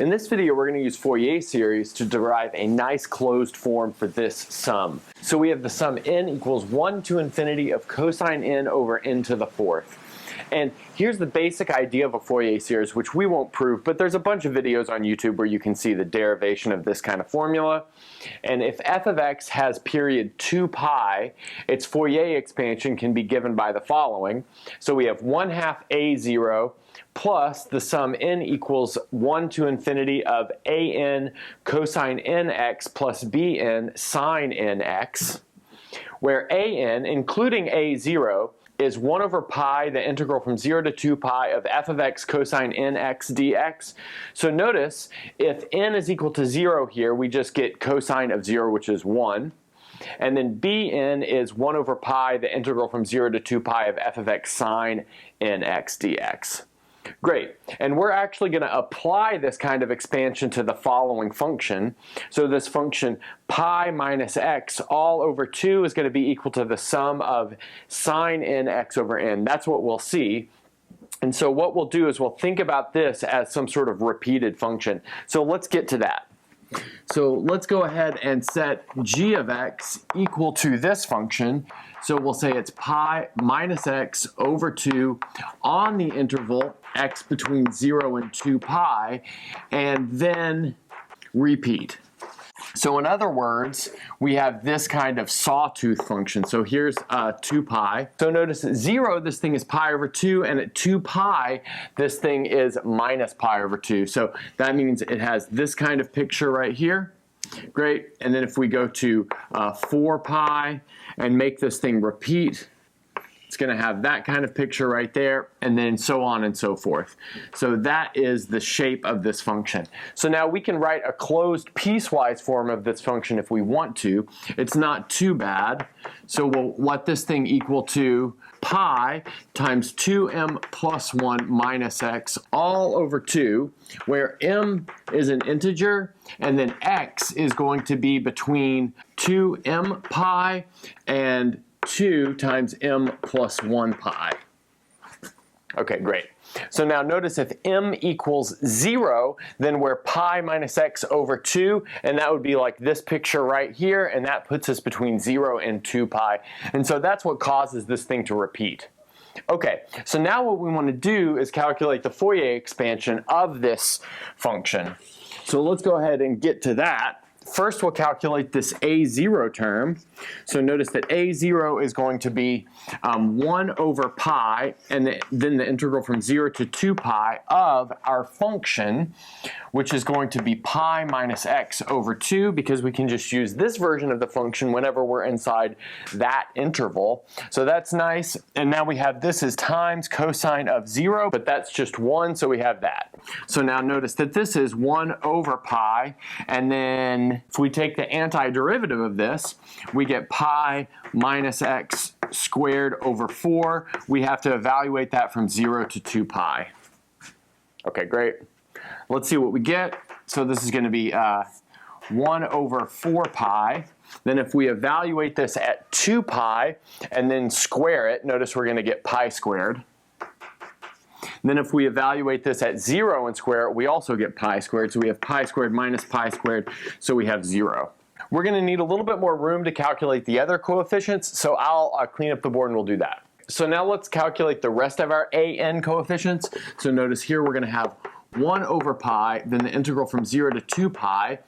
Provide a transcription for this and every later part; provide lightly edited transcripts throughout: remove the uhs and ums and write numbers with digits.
In this video, we're going to use Fourier series to derive a nice closed form for this sum. So we have the sum n equals 1 to infinity of cosine n over n to the fourth. And here's the basic idea of a Fourier series, which we won't prove, but there's a bunch of videos on YouTube where you can see the derivation of this kind of formula. And if f of x has period 2 pi, its Fourier expansion can be given by the following. So we have 1/2 a0 plus the sum n equals 1 to infinity of an cosine nx plus bn sine nx, where an, including a0, is 1 over pi, the integral from 0 to 2 pi of f of x cosine nx dx. So notice, if n is equal to 0 here, we just get cosine of 0, which is 1. And then bn is 1 over pi, the integral from 0 to 2 pi of f of x sine nx dx. Great, and we're actually going to apply this kind of expansion to the following function. So this function pi minus x all over 2 is going to be equal to the sum of sine nx over n. That's what we'll see. And so what we'll do is we'll think about this as some sort of repeated function. So let's get to that. So let's go ahead and set g of x equal to this function. So we'll say it's pi minus x over 2 on the interval x between 0 and 2 pi, and then repeat. So in other words, we have this kind of sawtooth function. So here's 2 pi. So notice at 0, this thing is pi over 2, and at 2 pi, this thing is minus pi over 2. So that means it has this kind of picture right here. Great. And then if we go to 4 pi and make this thing repeat, it's going to have that kind of picture right there, and then so on and so forth. So that is the shape of this function. So now we can write a closed piecewise form of this function if we want to. It's not too bad. So we'll let this thing equal to pi times 2m plus 1 minus x all over 2, where m is an integer, and then x is going to be between 2m pi and 2 times m plus 1 pi. Okay, great. So now notice if m equals 0, then we're pi minus x over 2, and that would be like this picture right here, and that puts us between 0 and 2 pi. And so that's what causes this thing to repeat. Okay, so now what we want to do is calculate the Fourier expansion of this function. So let's go ahead and get to that. First, we'll calculate this a0 term. So notice that a0 is going to be 1 over pi, and then the integral from 0 to 2 pi of our function, which is going to be pi minus x over 2, because we can just use this version of the function whenever we're inside that interval. So that's nice. And now we have this as times cosine of 0, but that's just 1, so we have that. So now notice that this is 1 over pi, and then if we take the antiderivative of this, we get pi minus x squared over 4. We have to evaluate that from 0 to 2 pi. Okay, great. Let's see what we get. So this is going to be 1 over 4 pi. Then if we evaluate this at 2 pi and then square it, notice we're going to get pi squared. Then if we evaluate this at 0 and square it, we also get pi squared. So we have pi squared minus pi squared, so we have 0. We're going to need a little bit more room to calculate the other coefficients, so I'll clean up the board and we'll do that. So now let's calculate the rest of our an coefficients. So notice here we're going to have 1 over pi, then the integral from 0 to 2 pi,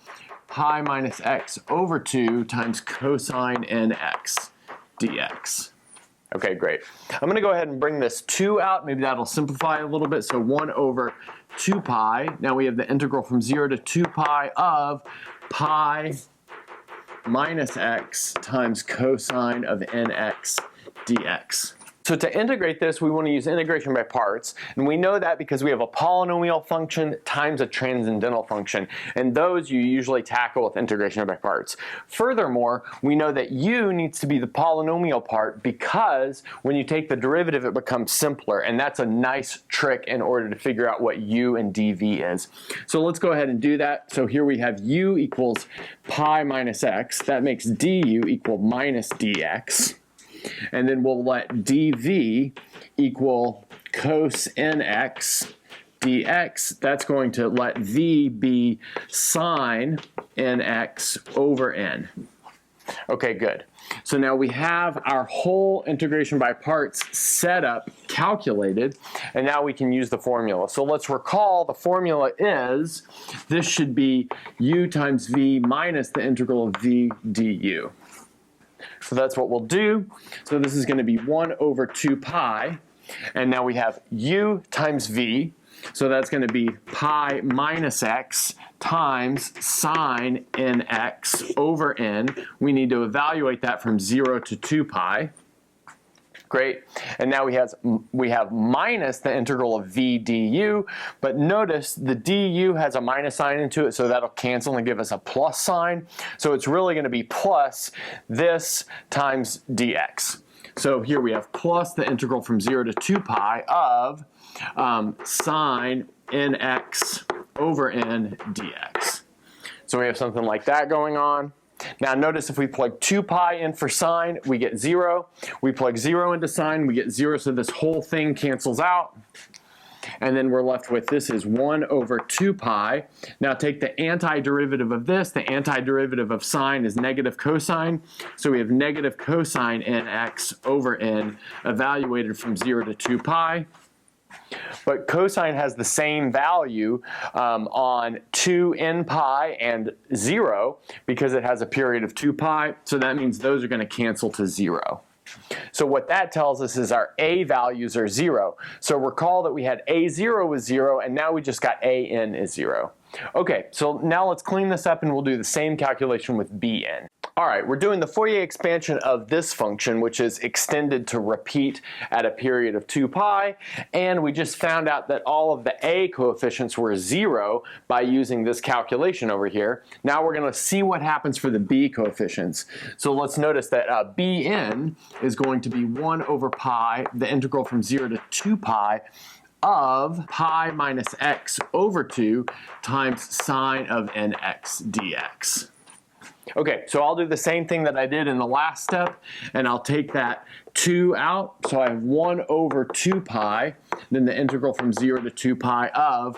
pi minus x over 2 times cosine nx dx. Okay, great. I'm going to go ahead and bring this 2 out. Maybe that'll simplify a little bit. So 1 over 2 pi. Now we have the integral from 0 to 2 pi of pi minus x times cosine of nx dx. So to integrate this, we want to use integration by parts, and we know that because we have a polynomial function times a transcendental function, and those you usually tackle with integration by parts. Furthermore, we know that u needs to be the polynomial part because when you take the derivative, it becomes simpler, and that's a nice trick in order to figure out what u and dv is. So let's go ahead and do that. So here we have u equals pi minus x. That makes du equal minus dx. And then we'll let dv equal cos nx dx, that's going to let v be sine nx over n. Okay, good. So now we have our whole integration by parts set up, calculated, and now we can use the formula. So let's recall the formula is, this should be u times v minus the integral of v du. So that's what we'll do. So this is going to be 1 over 2 pi, and now we have u times v, so that's going to be pi minus x times sine nx over n. We need to evaluate that from 0 to 2 pi. Great. And now we have minus the integral of v du, but notice the du has a minus sign into it, so that'll cancel and give us a plus sign. So it's really going to be plus this times dx. So here we have plus the integral from 0 to 2 pi of sine nx over n dx. So we have something like that going on. Now notice if we plug 2 pi in for sine, we get 0. We plug 0 into sine, we get 0, so this whole thing cancels out. And then we're left with, this is 1 over 2 pi. Now take the antiderivative of this. The antiderivative of sine is negative cosine. So we have negative cosine nx over n evaluated from 0 to 2 pi. But cosine has the same value on 2n pi and 0 because it has a period of 2 pi. So that means those are going to cancel to 0. So what that tells us is our a values are 0. So recall that we had a0 was 0, and now we just got an is 0. Okay, so now let's clean this up and we'll do the same calculation with bn. All right, we're doing the Fourier expansion of this function, which is extended to repeat at a period of 2 pi, and we just found out that all of the a coefficients were 0 by using this calculation over here. Now we're going to see what happens for the b coefficients. So let's notice that bn is going to be 1 over pi, the integral from 0 to 2 pi, of pi minus x over 2 times sine of nx dx. Okay, so I'll do the same thing that I did in the last step, and I'll take that 2 out. So I have 1 over 2 pi, then the integral from 0 to 2 pi of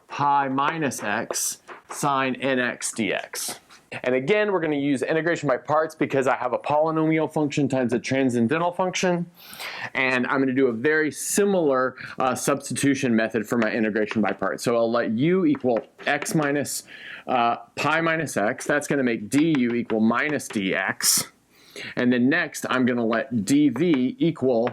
pi minus x sine nx dx. And again, we're going to use integration by parts because I have a polynomial function times a transcendental function. And I'm going to do a very similar substitution method for my integration by parts. So I'll let u equal x minus pi minus x. That's going to make du equal minus dx. And then next, I'm going to let dv equal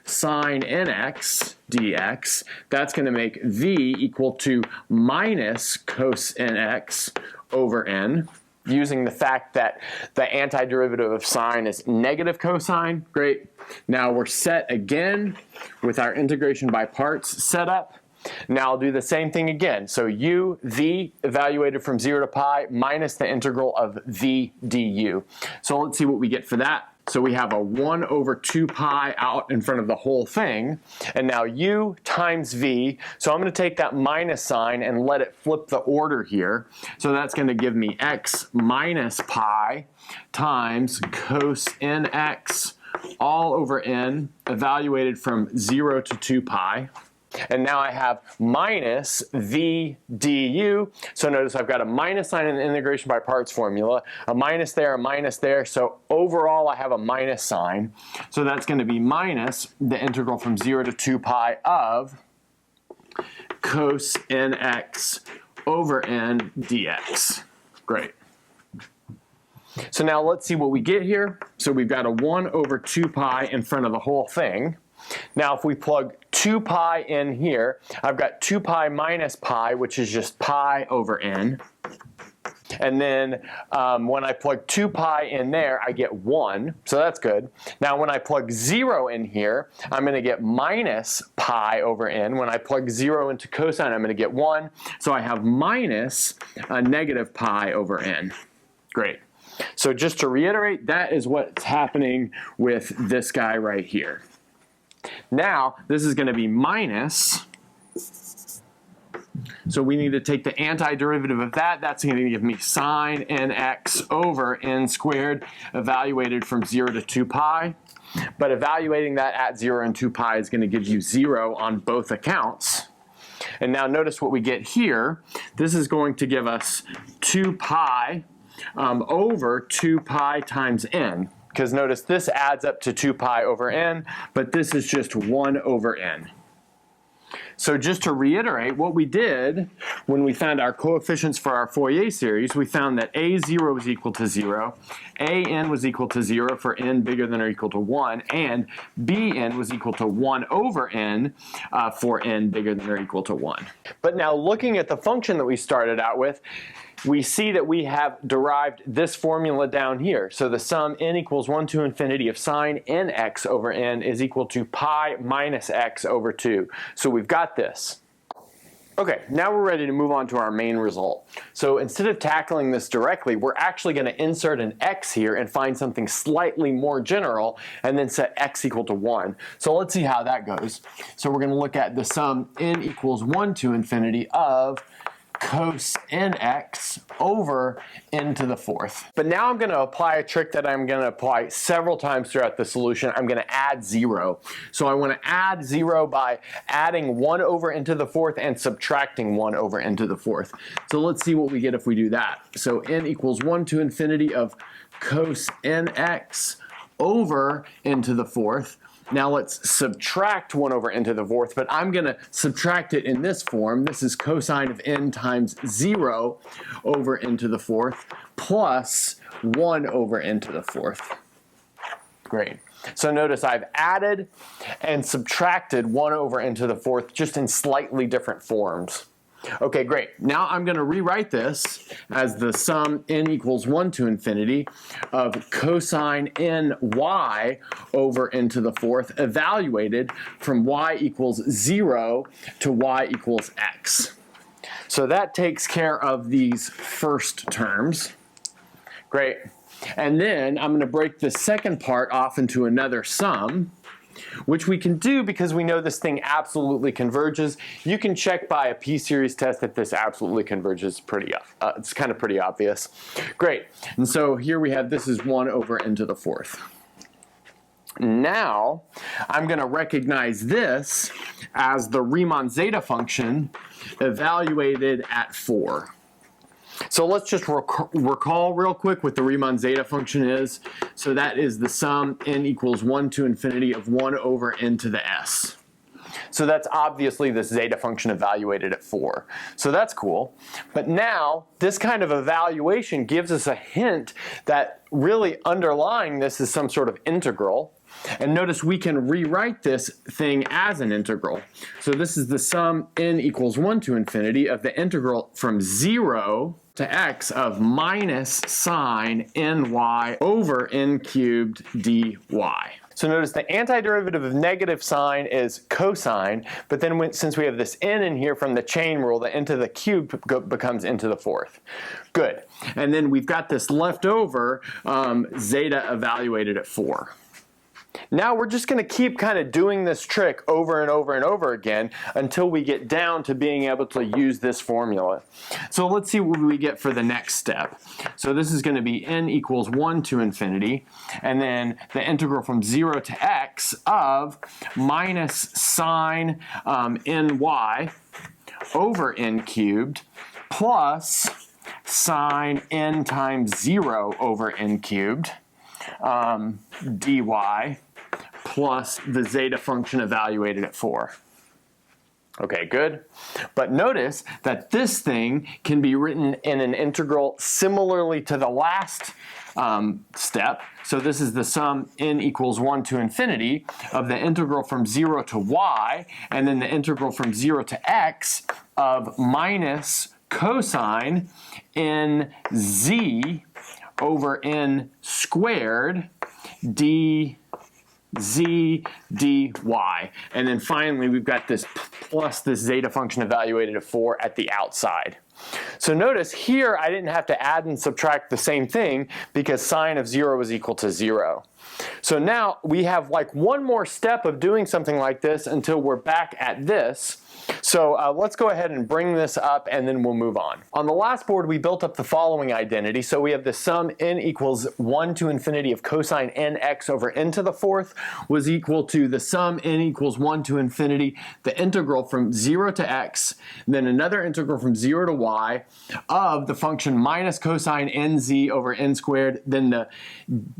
sine nx dx. That's going to make v equal to minus cos nx over n, using the fact that the antiderivative of sine is negative cosine. Great. Now we're set again with our integration by parts set up. Now I'll do the same thing again. So u, v, evaluated from 0 to pi, minus the integral of v du. So let's see what we get for that. So we have a 1 over 2 pi out in front of the whole thing. And now u times v. So I'm going to take that minus sign and let it flip the order here. So that's going to give me x minus pi times cos nx all over n, evaluated from 0 to 2 pi. And now I have minus v du. So notice I've got a minus sign in the integration by parts formula, a minus there. So overall I have a minus sign. So that's going to be minus the integral from 0 to 2 pi of cos nx over n dx. Great. So now let's see what we get here. So we've got a 1 over 2 pi in front of the whole thing. Now if we plug 2 pi in here, I've got 2 pi minus pi, which is just pi over n. And then when I plug 2 pi in there, I get 1, so that's good. Now when I plug 0 in here, I'm going to get minus pi over n. When I plug 0 into cosine, I'm going to get 1. So I have minus a negative pi over n. Great. So just to reiterate, that is what's happening with this guy right here. Now, this is going to be minus, so we need to take the antiderivative of that. That's going to give me sine nx over n squared, evaluated from 0 to 2 pi. But evaluating that at 0 and 2 pi is going to give you 0 on both accounts. And now notice what we get here. This is going to give us 2 pi over 2 pi times n. Because notice this adds up to 2 pi over n, but this is just 1 over n. So just to reiterate, what we did when we found our coefficients for our Fourier series, we found that a0 was equal to 0, an was equal to 0 for n bigger than or equal to 1, and bn was equal to 1 over n for n bigger than or equal to 1. But now looking at the function that we started out with, we see that we have derived this formula down here. So the sum n equals 1 to infinity of sine nx over n is equal to pi minus x over 2. So we've got this. Okay, now we're ready to move on to our main result. So instead of tackling this directly, we're actually going to insert an x here and find something slightly more general and then set x equal to 1. So let's see how that goes. So we're going to look at the sum n equals 1 to infinity of cos nx over n to the 4th. But now I'm going to apply a trick that I'm going to apply several times throughout the solution. I'm going to add 0. So I want to add 0 by adding 1 over n to the 4th and subtracting 1 over n to the 4th. So let's see what we get if we do that. So n equals 1 to infinity of cos nx over n to the 4th. Now let's subtract 1 over n to the 4th, but I'm going to subtract it in this form. This is cosine of n times 0 over n to the 4th plus 1 over n to the 4th. Great. So notice I've added and subtracted 1 over n to the 4th just in slightly different forms. Okay, great. Now I'm going to rewrite this as the sum n equals 1 to infinity of cosine ny over n to the 4th evaluated from y equals 0 to y equals x. So that takes care of these first terms. Great. And then I'm going to break the second part off into another sum, which we can do because we know this thing absolutely converges. You can check by a p-series test that this absolutely converges. It's kind of pretty obvious. Great. And so here we have this is 1 over n to the 4th. Now I'm going to recognize this as the Riemann zeta function evaluated at 4. So let's just recall real quick what the Riemann zeta function is. So that is the sum n equals 1 to infinity of 1 over n to the s. So that's obviously this zeta function evaluated at 4. So that's cool. But now this kind of evaluation gives us a hint that really underlying this is some sort of integral. And notice we can rewrite this thing as an integral. So this is the sum n equals 1 to infinity of the integral from 0 to x of minus sine ny over n cubed dy. So notice the antiderivative of negative sine is cosine, but then since we have this n in here from the chain rule, the n to the cube becomes n to the 4th. Good. And then we've got this leftover zeta evaluated at 4. Now we're just going to keep kind of doing this trick over and over and over again until we get down to being able to use this formula. So let's see what we get for the next step. So this is going to be n equals 1 to infinity, and then the integral from 0 to x of minus sine ny over n cubed plus sine n times 0 over n cubed dy plus the zeta function evaluated at 4. Okay, good. But notice that this thing can be written in an integral similarly to the last step. So this is the sum n equals 1 to infinity of the integral from 0 to y, and then the integral from 0 to x of minus cosine nz over n squared dz dy. And then finally we've got this plus this zeta function evaluated at 4 at the outside. So notice here I didn't have to add and subtract the same thing because sine of 0 is equal to 0. So now we have like one more step of doing something like this until we're back at this. So So let's go ahead and bring this up and then we'll move on. On the last board, we built up the following identity. So we have the sum n equals 1 to infinity of cosine nx over n to the fourth was equal to the sum n equals 1 to infinity, the integral from 0 to x, then another integral from 0 to y of the function minus cosine nz over n squared. Then the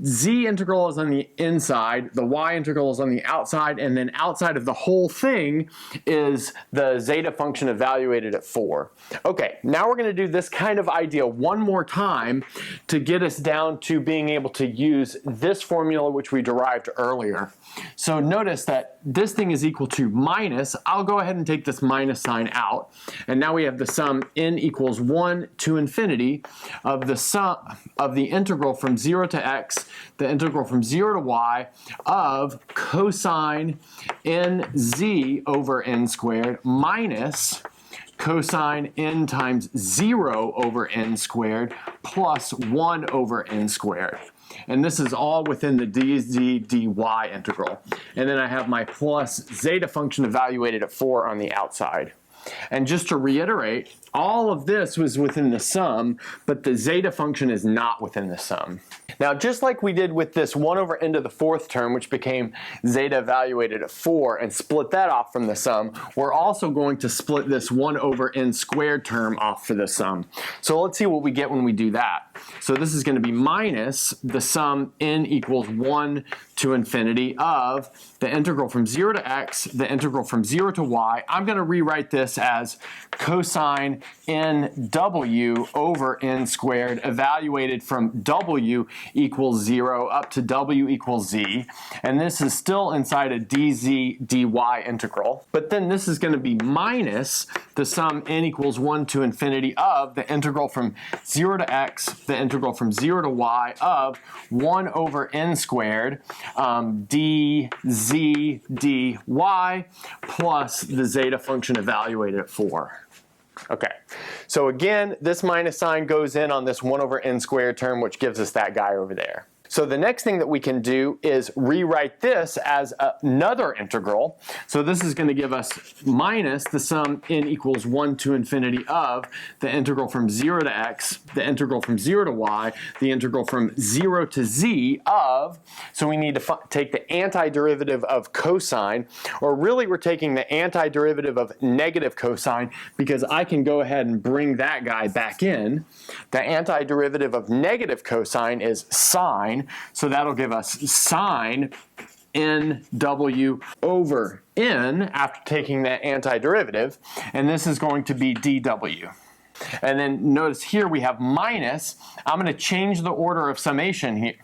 z integral is on the inside, the y integral is on the outside, and then outside of the whole thing is the zeta function evaluated at 4. Okay, now we're going to do this kind of idea one more time to get us down to being able to use this formula which we derived earlier. So notice that this thing is equal to minus, I'll go ahead and take this minus sign out, and now we have the sum n equals 1 to infinity of the sum of the integral from 0 to x, the integral from 0 to y of cosine nz over n squared minus cosine n times 0 over n squared plus 1 over n squared. And this is all within the dz dy integral. And then I have my plus zeta function evaluated at 4 on the outside. And just to reiterate, all of this was within the sum, but the zeta function is not within the sum. Now, just like we did with this 1 over n to the fourth term, which became zeta evaluated at 4, and split that off from the sum, we're also going to split this 1 over n squared term off for the sum. So let's see what we get when we do that. So this is going to be minus the sum n equals 1 to infinity of the integral from 0 to x, the integral from 0 to y. I'm going to rewrite this as cosine nw over n squared evaluated from w equals 0 up to w equals z. And this is still inside a dz dy integral. But then this is going to be minus the sum n equals 1 to infinity of the integral from 0 to x, the integral from 0 to y of 1 over n squared dz dy plus the zeta function evaluated at 4. Okay, so again, this minus sign goes in on this 1 over n squared term, which gives us that guy over there. So the next thing that we can do is rewrite this as another integral. So this is going to give us minus the sum n equals 1 to infinity of the integral from 0 to x, the integral from 0 to y, the integral from 0 to z of, so we need to take the antiderivative of cosine, or really we're taking the antiderivative of negative cosine, because I can go ahead and bring that guy back in. The antiderivative of negative cosine is sine. So that'll give us sine nw over n after taking that antiderivative, and this is going to be dw. And then notice here we have minus. I'm going to change the order of summation here.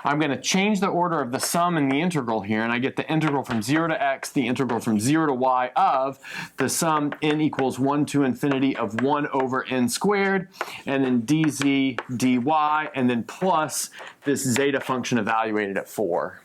I'm going to change the order of the sum and the integral here, and I get the integral from 0 to x, the integral from 0 to y of the sum n equals 1 to infinity of 1 over n squared, and then dz dy, and then plus this zeta function evaluated at 4.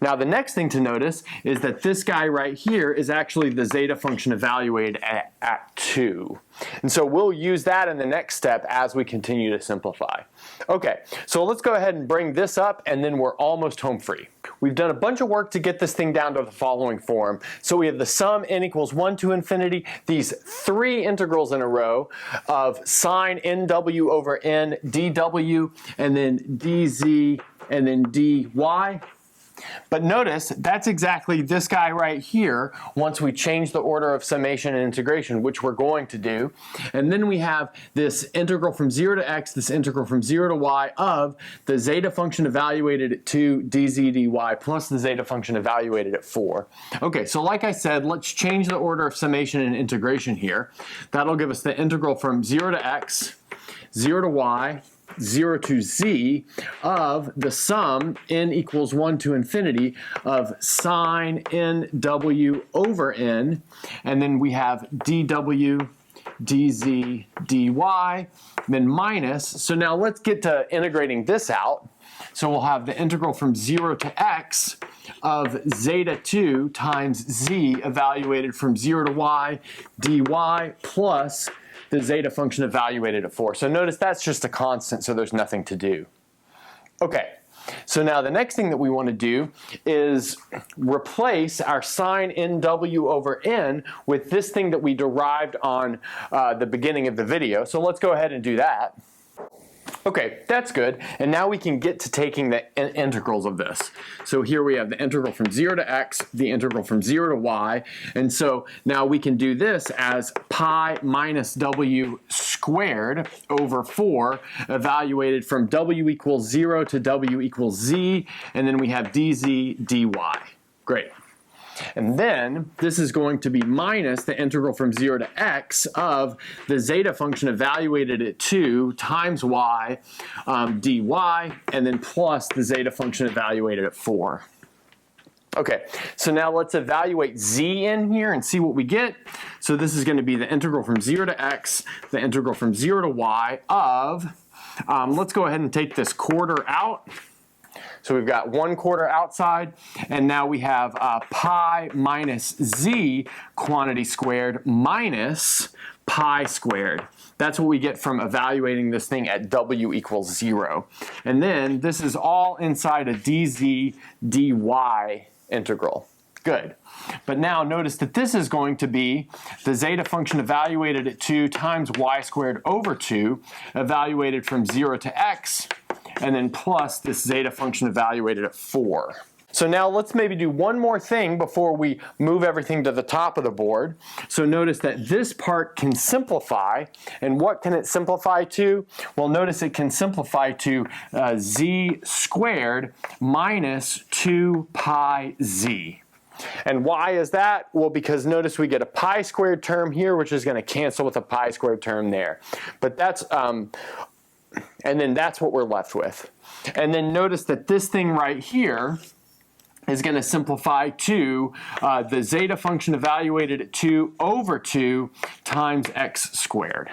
Now the next thing to notice is that this guy right here is actually the zeta function evaluated at 2. And so we'll use that in the next step as we continue to simplify. Okay, so let's go ahead and bring this up, and then we're almost home free. We've done a bunch of work to get this thing down to the following form. So we have the sum n equals 1 to infinity, these 3 integrals in a row of sine nw over n dw, and then dz, and then dy. But notice, that's exactly this guy right here once we change the order of summation and integration, which we're going to do. And then we have this integral from 0 to x, this integral from 0 to y of the zeta function evaluated at 2 dz dy plus the zeta function evaluated at 4. Okay, so like I said, let's change the order of summation and integration here. That'll give us the integral from 0 to x, 0 to y, 0 to z of the sum n equals 1 to infinity of sine nw over n, and then we have dw dz dy, then minus. So now let's get to integrating this out. So we'll have the integral from 0 to x of zeta 2 times z evaluated from 0 to y dy plus the zeta function evaluated at 4. So notice that's just a constant, so there's nothing to do. Okay, So now the next thing that we want to do is replace our sine nw over n with this thing that we derived on the beginning of the video. So let's go ahead and do that. Okay, that's good. And now we can get to taking the integrals of this. So here we have the integral from 0 to x, the integral from 0 to y. And so now we can do this as pi minus w squared over 4, evaluated from w equals 0 to w equals z. And then we have dz dy. Great. And then this is going to be minus the integral from 0 to x of the zeta function evaluated at 2 times y dy, and then plus the zeta function evaluated at 4. Okay, so now let's evaluate z in here and see what we get. So this is going to be the integral from 0 to x, the integral from 0 to y of, let's go ahead and take this quarter out. So we've got 1/4 outside, and now we have pi minus z quantity squared minus pi squared. That's what we get from evaluating this thing at w equals 0. And then this is all inside a dz dy integral. Good. But now notice that this is going to be the zeta function evaluated at 2 times y squared over 2, evaluated from 0 to x, and then plus this zeta function evaluated at 4. So now let's maybe do one more thing before we move everything to the top of the board. So notice that this part can simplify. And what can it simplify to? Well, notice it can simplify to z squared minus 2 pi z. And why is that? Well, because notice we get a pi squared term here, which is going to cancel with a pi squared term there. But that's, and then that's what we're left with. And then notice that this thing right here is going to simplify to the zeta function evaluated at 2 over 2 times x squared.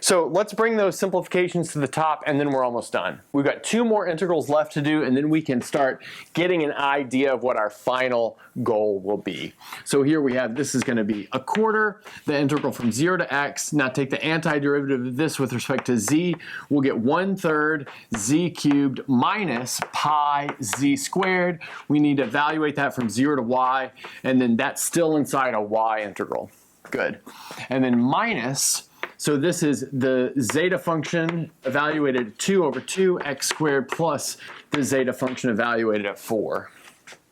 So let's bring those simplifications to the top, and then we're almost done. We've got 2 more integrals left to do, and then we can start getting an idea of what our final goal will be. So here we have, this is going to be 1/4, the integral from 0 to x. Now take the antiderivative of this with respect to z. We'll get 1/3 z cubed minus pi z squared. We need to evaluate that from 0 to y, and then that's still inside a y integral. Good. And then minus, so this is the zeta function evaluated at 2 over 2 x squared plus the zeta function evaluated at 4.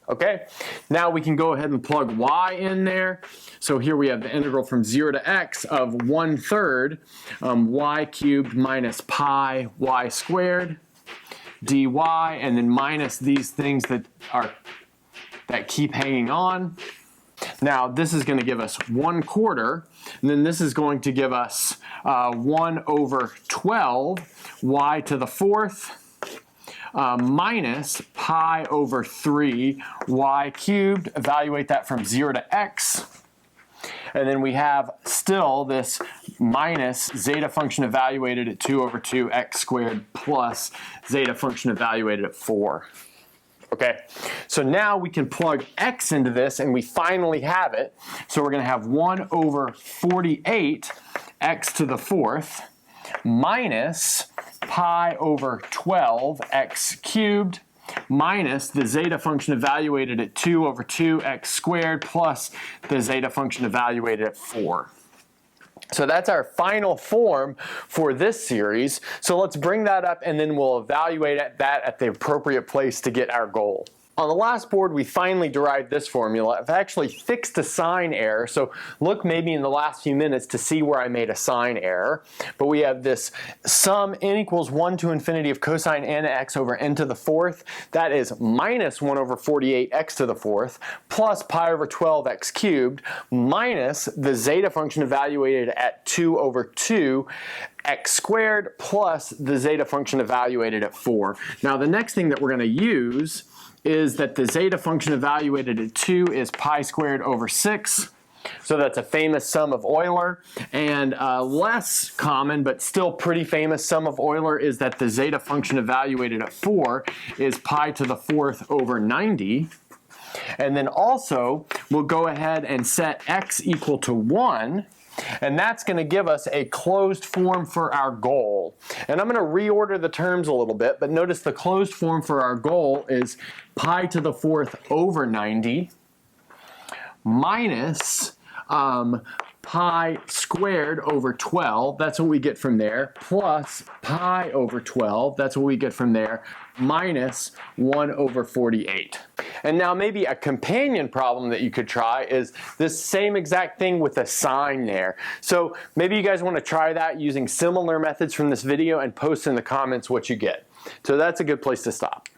Okay, now we can go ahead and plug y in there. So here we have the integral from 0 to x of 1/3 y cubed minus pi y squared dy, and then minus these things that keep hanging on. Now this is going to give us 1/4, and then this is going to give us 1 over 12 y to the 4th minus pi over 3 y cubed. Evaluate that from 0 to x. And then we have still this minus zeta function evaluated at 2 over 2 x squared plus zeta function evaluated at 4. Okay, so now we can plug x into this, and we finally have it. So we're going to have 1 over 48 x to the 4th minus pi over 12 x cubed minus the zeta function evaluated at 2 over 2 x squared plus the zeta function evaluated at 4. So that's our final form for this series. So let's bring that up, and then we'll evaluate that at the appropriate place to get our goal. On the last board, we finally derived this formula. I've actually fixed a sign error, so look maybe in the last few minutes to see where I made a sign error. But we have this sum n equals 1 to infinity of cosine nx over n to the 4th. That is minus 1 over 48 x to the 4th plus pi over 12 x cubed minus the zeta function evaluated at 2 over 2 x squared plus the zeta function evaluated at 4. Now the next thing that we're going to use is that the zeta function evaluated at 2 is pi squared over 6. So that's a famous sum of Euler. And less common, but still pretty famous sum of Euler is that the zeta function evaluated at 4 is pi to the 4th over 90. And then also, we'll go ahead and set x equal to 1. And that's going to give us a closed form for our goal. And I'm going to reorder the terms a little bit, but notice the closed form for our goal is pi to the 4th over 90 minus pi squared over 12, that's what we get from there, plus pi over 12, that's what we get from there, minus 1 over 48. And now maybe a companion problem that you could try is this same exact thing with a sign there. So maybe you guys want to try that using similar methods from this video and post in the comments what you get. So that's a good place to stop.